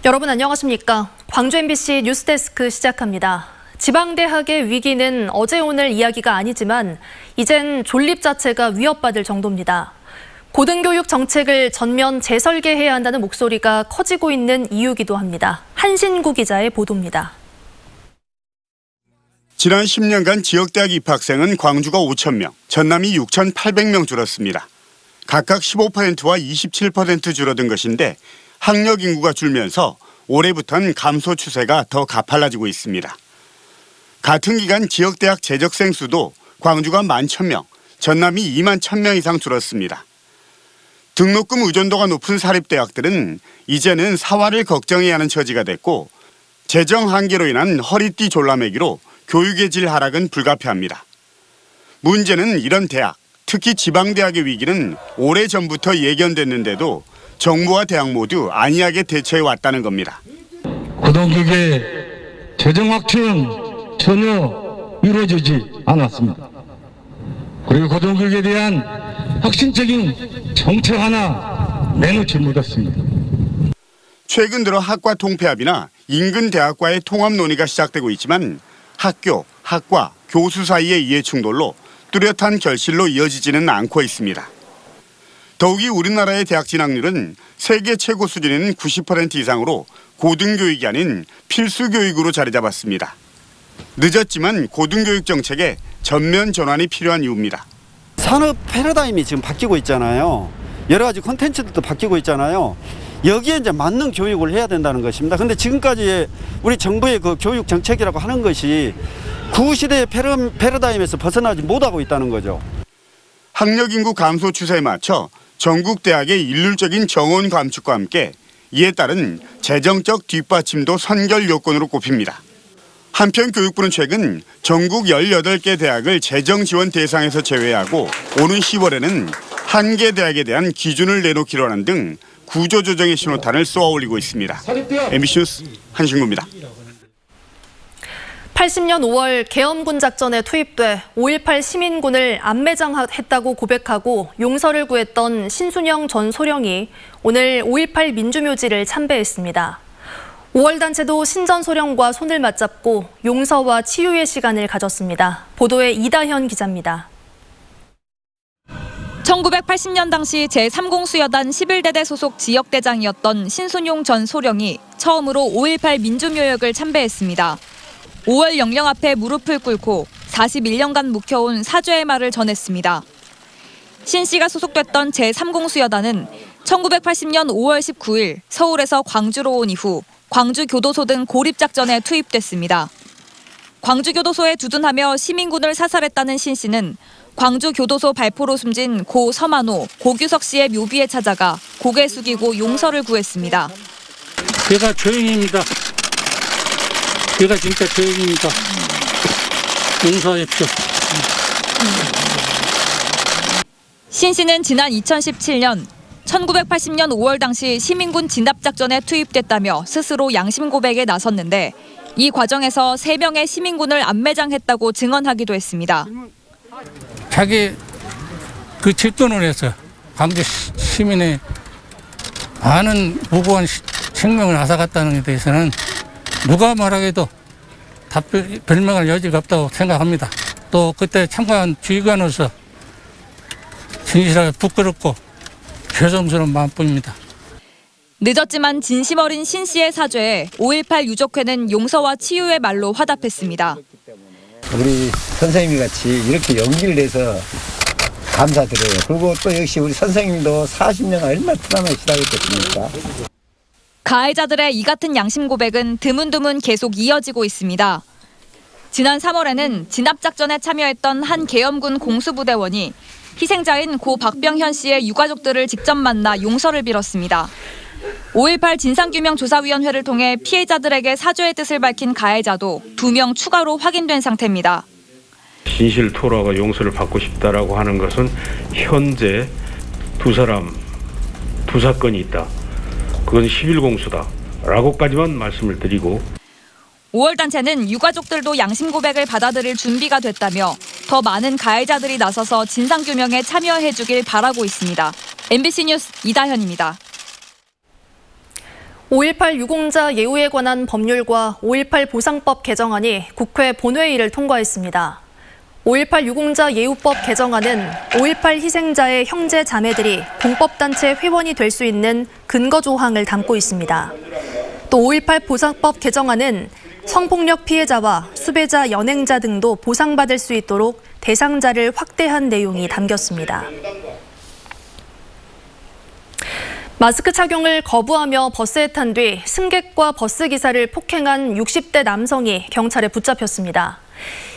여러분 안녕하십니까? 광주 MBC 뉴스데스크 시작합니다. 지방대학의 위기는 어제 오늘 이야기가 아니지만 이젠 존립 자체가 위협받을 정도입니다. 고등교육 정책을 전면 재설계해야 한다는 목소리가 커지고 있는 이유기도 합니다. 한신구 기자의 보도입니다. 지난 10년간 지역대학 입학생은 광주가 5,000명, 전남이 6,800명 줄었습니다. 각각 15%와 27% 줄어든 것인데 학력 인구가 줄면서 올해부터는 감소 추세가 더 가팔라지고 있습니다. 같은 기간 지역대학 재적생 수도 광주가 11,000명, 전남이 21,000명 이상 줄었습니다. 등록금 의존도가 높은 사립대학들은 이제는 사활을 걱정해야 하는 처지가 됐고 재정 한계로 인한 허리띠 졸라매기로 교육의 질 하락은 불가피합니다. 문제는 이런 대학, 특히 지방대학의 위기는 오래전부터 예견됐는데도 정부와 대학 모두 안이하게 대처해 왔다는 겁니다. 고등교육의 재정 확충은 전혀 이루어지지 않았습니다. 그리고 고등교육에 대한 혁신적인 정책 하나 내놓지 못했습니다. 최근 들어 학과 통폐합이나 인근 대학과의 통합 논의가 시작되고 있지만 학교, 학과, 교수 사이의 이해 충돌로 뚜렷한 결실로 이어지지는 않고 있습니다. 더욱이 우리나라의 대학 진학률은 세계 최고 수준인 90% 이상으로 고등교육이 아닌 필수 교육으로 자리 잡았습니다. 늦었지만 고등교육 정책에 전면 전환이 필요한 이유입니다. 산업 패러다임이 지금 바뀌고 있잖아요. 여러 가지 콘텐츠들도 바뀌고 있잖아요. 여기에 이제 맞는 교육을 해야 된다는 것입니다. 근데 지금까지 우리 정부의 그 교육 정책이라고 하는 것이 구시대의 패러다임에서 벗어나지 못하고 있다는 거죠. 학력 인구 감소 추세에 맞춰 전국 대학의 일률적인 정원 감축과 함께 이에 따른 재정적 뒷받침도 선결 요건으로 꼽힙니다. 한편 교육부는 최근 전국 18개 대학을 재정 지원 대상에서 제외하고 오는 10월에는 한 개 대학에 대한 기준을 내놓기로 하는 등 구조조정의 신호탄을 쏘아 올리고 있습니다. MBC 뉴스 한신구입니다. 80년 5월 계엄군 작전에 투입돼 5.18 시민군을 안매장했다고 고백하고 용서를 구했던 신순영 전 소령이 오늘 5.18 민주묘지를 참배했습니다. 5월 단체도 신전 소령과 손을 맞잡고 용서와 치유의 시간을 가졌습니다. 보도에 이다현 기자입니다. 1980년 당시 제3공수여단 11대대 소속 지역대장이었던 신순용 전 소령이 처음으로 5.18 민주묘역을 참배했습니다. 5월 영령 앞에 무릎을 꿇고 41년간 묵혀온 사죄의 말을 전했습니다. 신 씨가 소속됐던 제3공수여단은 1980년 5월 19일 서울에서 광주로 온 이후 광주교도소 등 고립작전에 투입됐습니다. 광주교도소에 두둔하며 시민군을 사살했다는 신 씨는 광주교도소 발포로 숨진 고 서만호, 고규석 씨의 묘비에 찾아가 고개 숙이고 용서를 구했습니다. 제가 죄인입니다. 제가 진짜 죄인입니다. 용서하십시오. 신 씨는 지난 2017년 1980년 5월 당시 시민군 진압작전에 투입됐다며 스스로 양심 고백에 나섰는데 이 과정에서 3명의 시민군을 안매장했다고 증언하기도 했습니다. 자기 그 집권을 해서 광주 시민의 많은 무고한 생명을 앗아갔다는 데 대해서는 누가 말하기도 별명할 여지가 없다고 생각합니다. 또 그때 참가한 주의관으로서 진실하게 부끄럽고 죄송스러운 마음뿐입니다. 늦었지만 진심 어린 신 씨의 사죄에 5.18 유족회는 용서와 치유의 말로 화답했습니다. 우리 선생님이 같이 이렇게 용기를 내서 감사드려요. 그리고 또 역시 우리 선생님도 40년 얼마나 트라우마에 시달렸겠습니까? 가해자들의 이 같은 양심 고백은 드문드문 계속 이어지고 있습니다. 지난 3월에는 진압작전에 참여했던 한 계엄군 공수부대원이 희생자인 고 박병현 씨의 유가족들을 직접 만나 용서를 빌었습니다. 5.18 진상규명조사위원회를 통해 피해자들에게 사죄의 뜻을 밝힌 가해자도 2명 추가로 확인된 상태입니다. 진실 토로하고 용서를 받고 싶다라고 하는 것은 현재 두 사건이 있다. 그건 11공수다라고까지만 말씀을 드리고 5월 단체는 유가족들도 양심 고백을 받아들일 준비가 됐다며 더 많은 가해자들이 나서서 진상규명에 참여해주길 바라고 있습니다. MBC 뉴스 이다현입니다. 5.18 유공자 예우에 관한 법률과 5.18 보상법 개정안이 국회 본회의를 통과했습니다. 5.18 유공자 예우법 개정안은 5.18 희생자의 형제 자매들이 공법단체 회원이 될 수 있는 근거 조항을 담고 있습니다. 또 5.18 보상법 개정안은 성폭력 피해자와 수배자, 연행자 등도 보상받을 수 있도록 대상자를 확대한 내용이 담겼습니다. 마스크 착용을 거부하며 버스에 탄 뒤 승객과 버스 기사를 폭행한 60대 남성이 경찰에 붙잡혔습니다.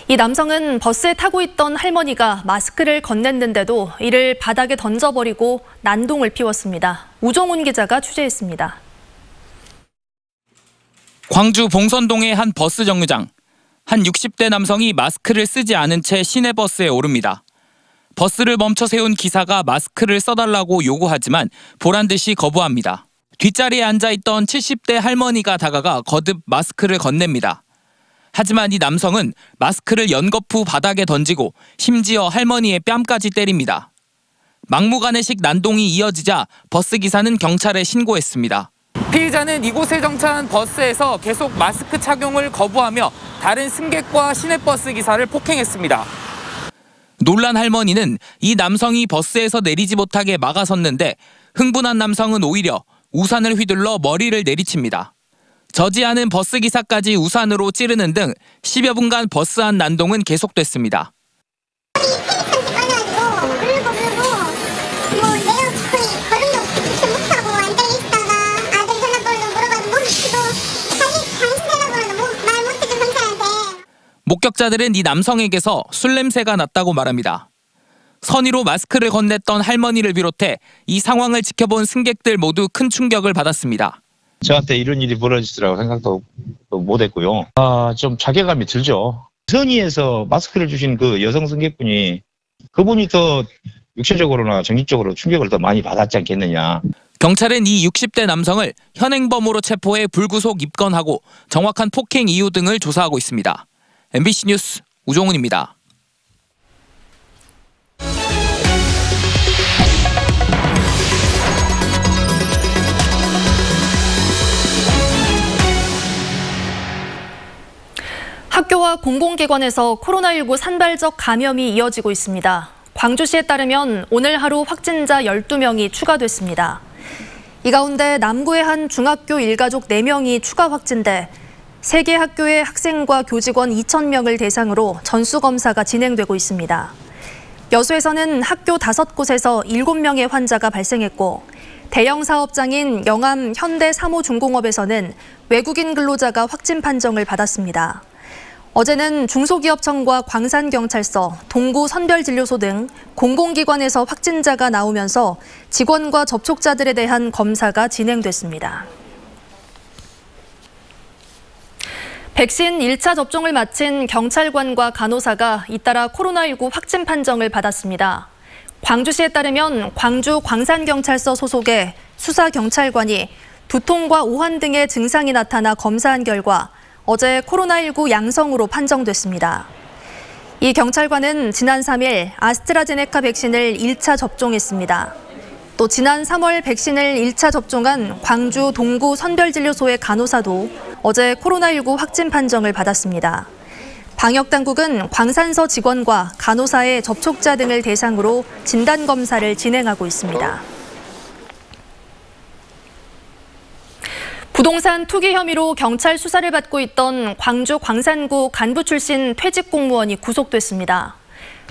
이 남성은 버스에 타고 있던 할머니가 마스크를 건넸는데도 이를 바닥에 던져버리고 난동을 피웠습니다. 우종훈 기자가 취재했습니다. 광주 봉선동의 한 버스 정류장. 한 60대 남성이 마스크를 쓰지 않은 채 시내버스에 오릅니다. 버스를 멈춰 세운 기사가 마스크를 써달라고 요구하지만 보란 듯이 거부합니다. 뒷자리에 앉아있던 70대 할머니가 다가가 거듭 마스크를 건넵니다. 하지만 이 남성은 마스크를 연거푸 바닥에 던지고 심지어 할머니의 뺨까지 때립니다. 막무가내식 난동이 이어지자 버스기사는 경찰에 신고했습니다. 피의자는 이곳에 정차한 버스에서 계속 마스크 착용을 거부하며 다른 승객과 시내버스 기사를 폭행했습니다. 놀란 할머니는 이 남성이 버스에서 내리지 못하게 막아섰는데 흥분한 남성은 오히려 우산을 휘둘러 머리를 내리칩니다. 저지 않은 버스기사까지 우산으로 찌르는 등 10여 분간 버스 안 난동은 계속됐습니다. 목격자들은 이 남성에게서 술 냄새가 났다고 말합니다. 선의로 마스크를 건넸던 할머니를 비롯해 이 상황을 지켜본 승객들 모두 큰 충격을 받았습니다. 저한테 이런 일이 벌어지더라고 생각도 못했고요. 좀 자괴감이 들죠. 선의에서 마스크를 주신 그 여성 승객분이 그분이 더 육체적으로나 정신적으로 충격을 더 많이 받았지 않겠느냐. 경찰은 이 60대 남성을 현행범으로 체포해 불구속 입건하고 정확한 폭행 이유 등을 조사하고 있습니다. MBC 뉴스 우종훈입니다. 학교와 공공기관에서 코로나19 산발적 감염이 이어지고 있습니다. 광주시에 따르면 오늘 하루 확진자 12명이 추가됐습니다. 이 가운데 남구의 한 중학교 일가족 4명이 추가 확진돼 3개 학교의 학생과 교직원 2,000명을 대상으로 전수검사가 진행되고 있습니다. 여수에서는 학교 5곳에서 7명의 환자가 발생했고 대형 사업장인 영암 현대 사무중공업에서는 외국인 근로자가 확진 판정을 받았습니다. 어제는 중소기업청과 광산경찰서, 동구선별진료소 등 공공기관에서 확진자가 나오면서 직원과 접촉자들에 대한 검사가 진행됐습니다. 백신 1차 접종을 마친 경찰관과 간호사가 잇따라 코로나19 확진 판정을 받았습니다. 광주시에 따르면 광주 광산경찰서 소속의 수사경찰관이 두통과 오한 등의 증상이 나타나 검사한 결과 어제 코로나19 양성으로 판정됐습니다. 이 경찰관은 지난 3일 아스트라제네카 백신을 1차 접종했습니다. 또 지난 3월 백신을 1차 접종한 광주 동구 선별진료소의 간호사도 어제 코로나19 확진 판정을 받았습니다. 방역당국은 광산서 직원과 간호사의 접촉자 등을 대상으로 진단검사를 진행하고 있습니다. 부동산 투기 혐의로 경찰 수사를 받고 있던 광주 광산구 간부 출신 퇴직 공무원이 구속됐습니다.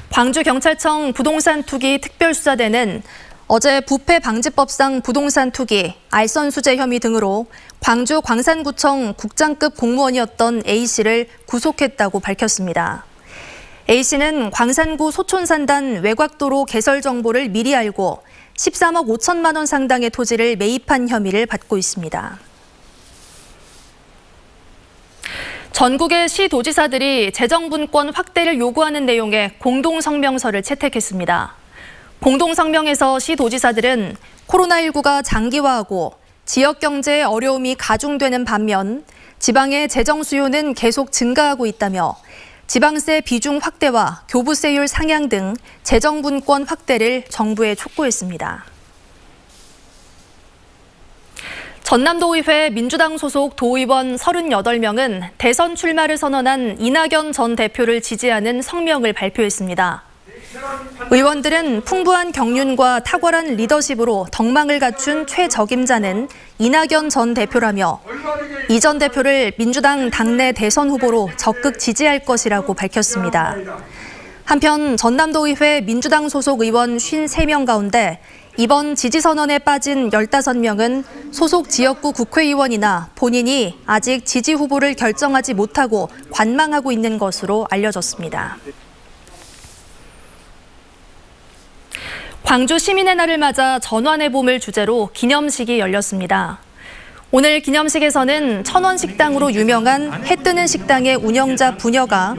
광주경찰청 부동산 투기 특별수사대는 어제 부패방지법상 부동산 투기, 알선수재 혐의 등으로 광주 광산구청 국장급 공무원이었던 A씨를 구속했다고 밝혔습니다. A씨는 광산구 소촌산단 외곽도로 개설 정보를 미리 알고 13억 5천만 원 상당의 토지를 매입한 혐의를 받고 있습니다. 전국의 시도지사들이 재정분권 확대를 요구하는 내용의 공동성명서를 채택했습니다. 공동성명에서 시도지사들은 코로나19가 장기화하고 지역 경제의 어려움이 가중되는 반면 지방의 재정 수요는 계속 증가하고 있다며 지방세 비중 확대와 교부세율 상향 등 재정분권 확대를 정부에 촉구했습니다. 전남도의회 민주당 소속 도의원 38명은 대선 출마를 선언한 이낙연 전 대표를 지지하는 성명을 발표했습니다. 의원들은 풍부한 경륜과 탁월한 리더십으로 덕망을 갖춘 최적임자는 이낙연 전 대표라며 이 전 대표를 민주당 당내 대선 후보로 적극 지지할 것이라고 밝혔습니다. 한편 전남도의회 민주당 소속 의원 53명 가운데 이번 지지선언에 빠진 15명은 소속 지역구 국회의원이나 본인이 아직 지지 후보를 결정하지 못하고 관망하고 있는 것으로 알려졌습니다. 광주 시민의 날을 맞아 전환의 봄을 주제로 기념식이 열렸습니다. 오늘 기념식에서는 천원식당으로 유명한 해뜨는 식당의 운영자 부녀가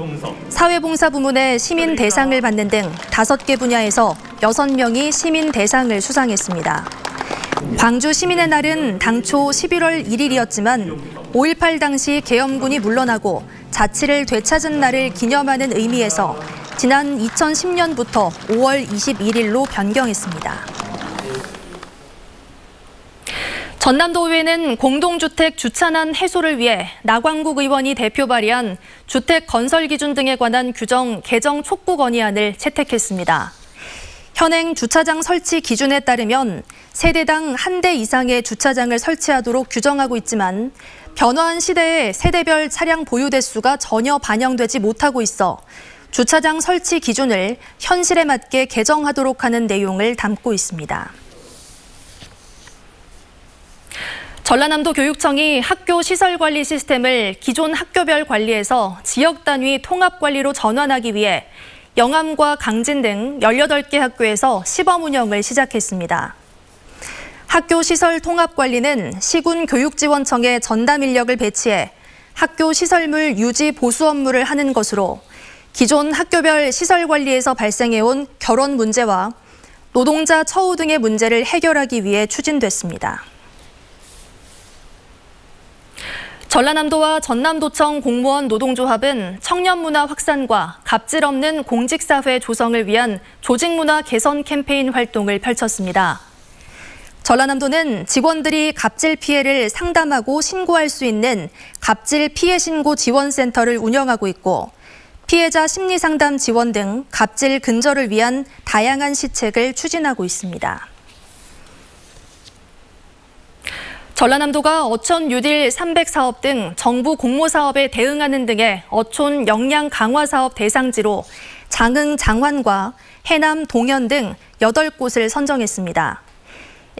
사회봉사 부문의 시민 대상을 받는 등 5개 분야에서 6명이 시민 대상을 수상했습니다. 광주 시민의 날은 당초 11월 1일이었지만 5.18 당시 계엄군이 물러나고 자치를 되찾은 날을 기념하는 의미에서 지난 2010년부터 5월 21일로 변경했습니다. 전남도의회는 공동주택 주차난 해소를 위해 나광국 의원이 대표 발의한 주택 건설 기준 등에 관한 규정 개정 촉구 건의안을 채택했습니다. 현행 주차장 설치 기준에 따르면 세대당 1대 이상의 주차장을 설치하도록 규정하고 있지만 변화한 시대에 세대별 차량 보유 대수가 전혀 반영되지 못하고 있어 주차장 설치 기준을 현실에 맞게 개정하도록 하는 내용을 담고 있습니다. 전라남도 교육청이 학교 시설관리 시스템을 기존 학교별 관리에서 지역단위 통합관리로 전환하기 위해 영암과 강진 등 18개 학교에서 시범 운영을 시작했습니다. 학교 시설 통합관리는 시군교육지원청에 전담 인력을 배치해 학교 시설물 유지 보수 업무를 하는 것으로 기존 학교별 시설관리에서 발생해온 결혼 문제와 노동자 처우 등의 문제를 해결하기 위해 추진됐습니다. 전라남도와 전남도청 공무원 노동조합은 청년문화 확산과 갑질 없는 공직사회 조성을 위한 조직문화 개선 캠페인 활동을 펼쳤습니다. 전라남도는 직원들이 갑질 피해를 상담하고 신고할 수 있는 갑질 피해 신고 지원센터를 운영하고 있고 피해자 심리상담 지원 등 갑질 근절을 위한 다양한 시책을 추진하고 있습니다. 전라남도가 어촌 뉴딜 300 사업 등 정부 공모 사업에 대응하는 등의 어촌 역량 강화 사업 대상지로 장흥 장환과 해남 동현 등 8곳을 선정했습니다.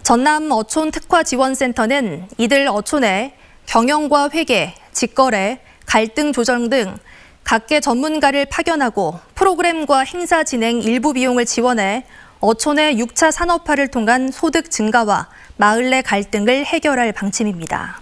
전남 어촌 특화 지원센터는 이들 어촌에 경영과 회계, 직거래, 갈등 조정 등 각계 전문가를 파견하고 프로그램과 행사 진행 일부 비용을 지원해 어촌의 6차 산업화를 통한 소득 증가와 마을 내 갈등을 해결할 방침입니다.